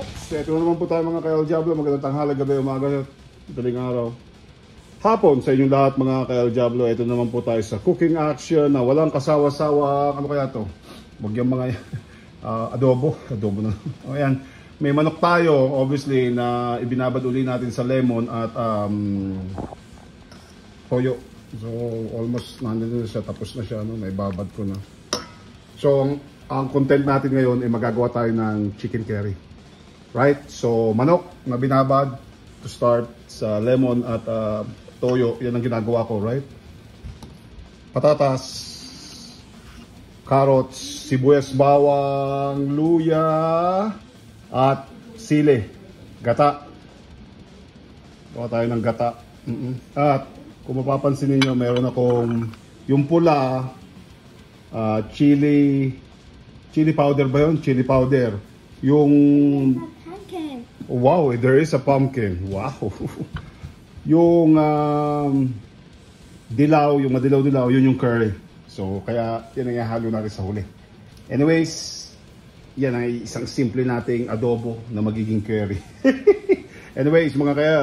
Ito na naman po tayo mga ka-El Diablo. Magandang tanghali, gabi, umaga, madaling araw, hapon sa inyong lahat mga ka-El Diablo. Ito naman po tayo sa cooking action na walang kasawa-sawa. Ano kaya to? Huwag yung mga adobo na. O yan, may manok tayo obviously na ibinabad uli natin sa lemon at toyo. So almost nandun na siya, tapos na siya, no? May babad ko na. So ang content natin ngayon ay magagawa tayo ng chicken curry. Right? So manok na binabad to start sa lemon at toyo, yan ang ginagawa ko, right? Patatas, carrots, sibuyas, bawang, luya, at sili, gata. Gawa tayo ng gata. At kung mapapansin niyo, mayroon akong yung pula, chili powder ba yun? Chili powder. Yung Pumpkin. wow, there is a pumpkin. Wow. Yung dilaw, yung madilaw-dilaw, yun yung curry. So, kaya yan ang ihalo natin sa huli. Anyways, yan ay isang simple nating adobo na magiging curry. Anyways, mga kaya,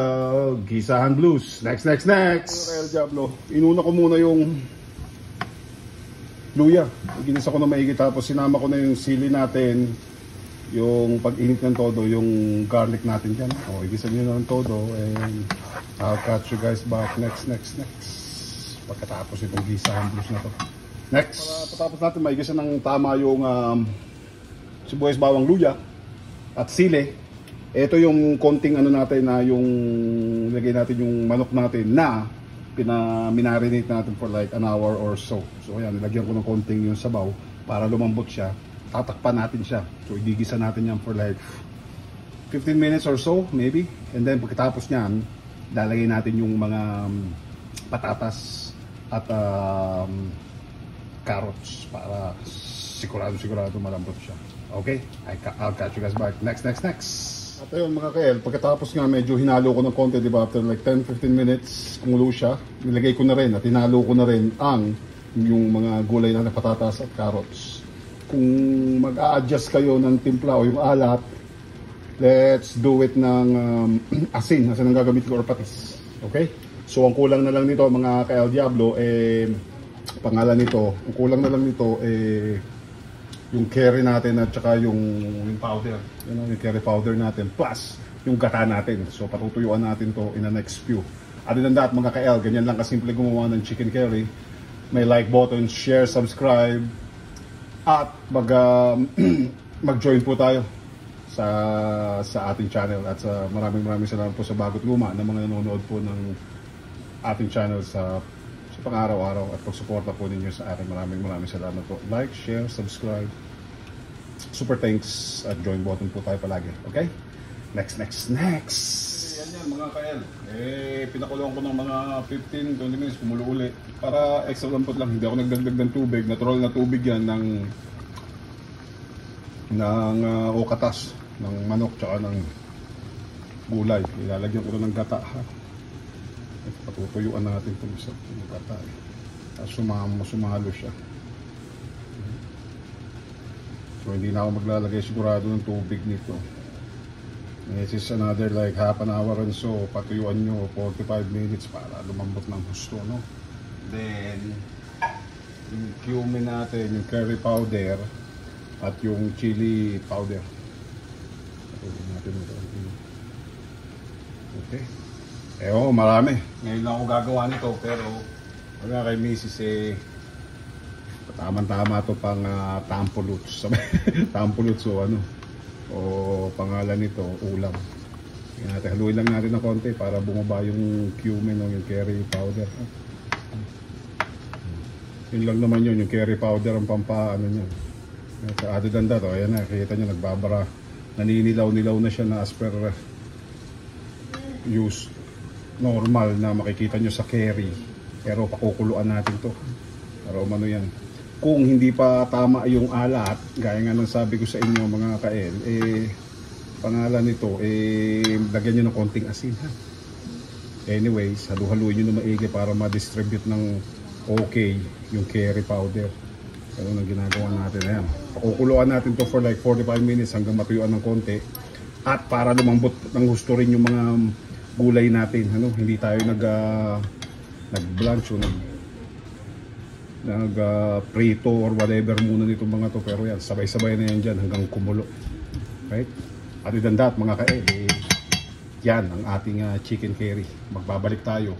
gisahan blues. Next. Mga ka-El Diablo, inuna ko muna yung luya. Ginisa ko na maigi, tapos sinama ko na yung sili natin, yung pag-init ng todo, yung garlic natin dyan. O, igisa nyo na ng todo, and I'll catch you guys back next. Pagkatapos itong gisahan blues na to. Next. Patapos natin maigisa ng tama yung sibuyas, bawang, luya at sili. Ito yung konting ano natin na yung lagay natin yung manok natin na minamarinate natin for like an hour or so. So ayan, nilagyan ko ng konting yung sabaw para lumambot siya. Tatakpan natin siya. So igigisa natin yan for like 15 minutes or so maybe. And then pagkatapos niyan, lalagay natin yung mga patatas at carrots para sigurado malambot siya. Okay? I'll catch you guys back. Next. At ayun mga ka-El, pagkatapos nga medyo hinalo ko ng konti, diba? After like 10-15 minutes, kumulo siya. Nilagay ko na rin at hinalo ko na rin yung mga gulay na patatas at carrots. Kung mag-a-adjust kayo ng timpla o yung alat, let's do it ng asin ang gagamit ko or patis. Okay? So ang kulang na lang nito mga ka-El Diablo, pangalan nito, ang kulang na lang nito yung curry natin at saka yung powder. Yung curry powder natin plus yung gata natin. So patutuyuan natin to in the next few. Other than that mga ka-El, ganyan lang kasimple gumawa ng chicken curry. May like button, share, subscribe, at mag-join po tayo sa ating channel. At maraming salamat po sa bago't luma na mga nanonood po ng ating channel sa pang-araw-araw at pagsuporta po ninyo sa akin. Maraming salamat po. Like, share, subscribe. Super thanks at join button po tayo palagi. Okay? Next. Yan mga ka-El. Pinakulong ko ng mga 15-20 minutes, kumulo uli. Para extra lampot lang. Hindi ako nagdagdag ng tubig. Natural na tubig yan ng katas ng manok tsaka ng gulay. Ilalagyan ko na ng gata. Patutuyuan natin itong isa ng gata. Sumalo siya. So hindi na ako maglalagay sigurado ng tubig nito. This is another like half an hour and so. Patuyuan nyo 45 minutes para lumambot ng husto, no? Then yung cumin natin, yung curry powder at yung chili powder. Patuyuan natin ito. Okay. Marami. Ngayon lang ako gagawa nito, pero wala kay Mrs. Tama-tama to pang tampoluts. Tampoluts o pangalan nito, ulam. Haluin lang natin ng konti para bumaba yung cumin o yung curry powder. Yun lang naman yun, yung curry powder ang niya. Other than that, ayan na, kita nyo nagbabara. Naninilaw-nilaw na siya na as per use. Normal na makikita nyo sa curry. Pero pakukuluan natin to para umano yan. Kung hindi pa tama yung alat, gaya nga ng sabi ko sa inyo mga ka-El, pangalan nito, lagyan nyo ng konting asin, ha? Anyways, halu-haluin nyo na maigi para ma-distribute ng okay yung curry powder. Ganun ang ginagawa natin. Ayan. Pakukuluan natin to for like 45 minutes hanggang matuyuan ng konti. at para lumambot ng gusto rin yung mga gulay natin. Ano, hindi tayo nag-blanch o prito or whatever muna nitong mga to, pero yan, sabay-sabay na yan dyan hanggang kumulo. Right? Other than that, mga kael, yan ang ating chicken curry. Magbabalik tayo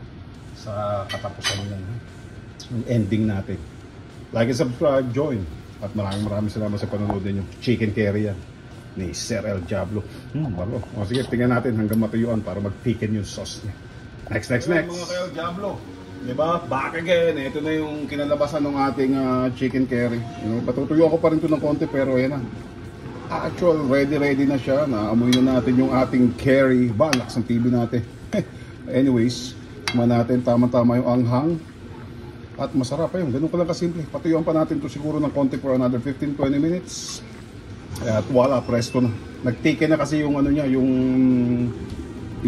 sa katapusan ng ending natin. Like and subscribe, join. At maraming salamat sa panonood ninyo. Chicken curry yan ni Sir El Diablo. Baro. O sige, tingnan natin hanggang matuyuan para mag-thicken yung sauce niya. Next. Mga ka-El Diablo, diba? Back again. Ito na yung kinalabasan ng ating chicken curry. Patutuyuan ko pa rin ito ng konti, pero yan na. Actual, ready na siya. Naamoy na natin yung ating curry. Ba, lakas ang TV natin. Anyways, natin tama-tama yung anghang. At masarap pa yun. Ganun ka lang kasimple. Patuyuan pa natin to siguro ng konti for another 15-20 minutes. At wala, presto na. Nagtike na kasi yung ano niya, yung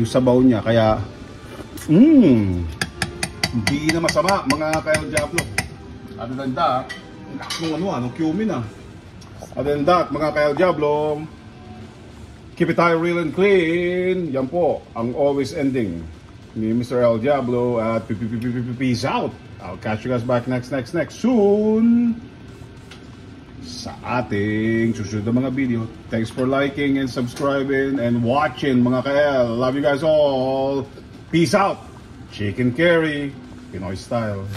sabaw niya. Kaya, hindi na masama mga ka-El Diablo. Other than that, anong cumin ah. Other than that, mga ka-El Diablo, keep it high, real and clean. Yan po, ang always ending ni Mr. El Diablo. At peace out. I'll catch you guys back next soon sa ating susunod na mga video. Thanks for liking and subscribing and watching mga ka-El. Love you guys all. Peace out. Chicken curry, Pinoy style.